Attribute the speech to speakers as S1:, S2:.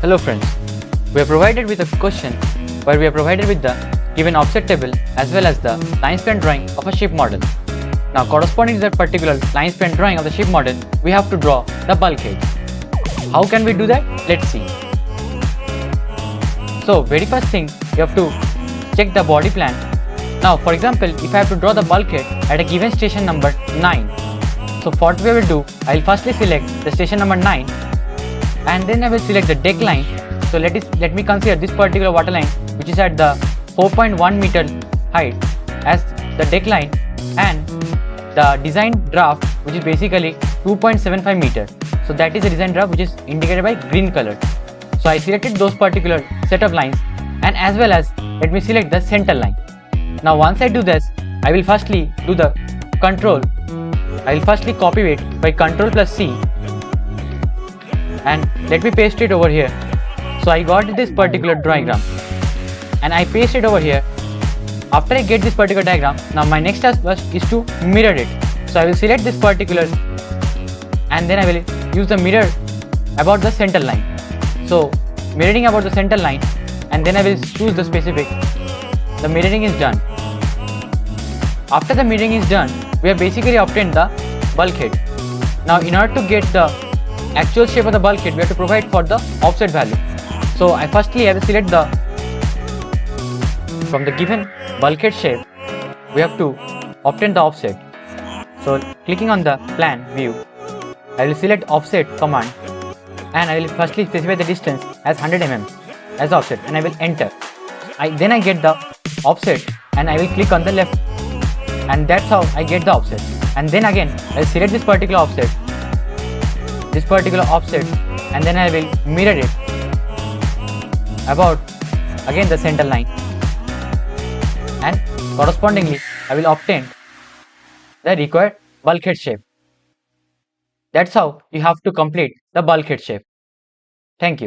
S1: Hello friends, we are provided with a question where we are provided with the given offset table as well as the Linesplan drawing of a ship model. Now corresponding to that particular Linesplan drawing of the ship model, we have to draw the bulkhead. How can we do that? Let's see. So very first thing, you have to check the body plan. Now for example, if I have to draw the bulkhead at a given station number 9. So what we will do, I will firstly select the station number 9 and then I will select the deck line. So let me consider this particular water line which is at the 4.1 meter height as the deck line and the design draft which is basically 2.75 meter. So that is the design draft which is indicated by green color. So I selected those particular set of lines and as well as let me select the center line. Now once I do this, I will firstly do the control. I will firstly copy it by Ctrl plus C and let me paste it over here. So I got this particular diagram and I paste it over here. After I get this particular diagram, now my next task is to mirror it. So I will select this particular and then I will use the mirror about the center line. So mirroring about the center line and then I will choose the specific. The mirroring is done. After the mirroring is done, we have basically obtained the bulkhead. Now in order to get the actual shape of the bulkhead, we have to provide for the offset value. So I will select the from the given bulkhead shape, we have to obtain the offset. So clicking on the plan view, I will select offset command and I will firstly specify the distance as 100 mm as offset and I will enter. Then I get the offset and I will click on the left and that's how I get the offset. And then again I will select this particular offset and then I will mirror it about again the center line and correspondingly I will obtain the required bulkhead shape. That's how you have to complete the bulkhead shape. Thank you.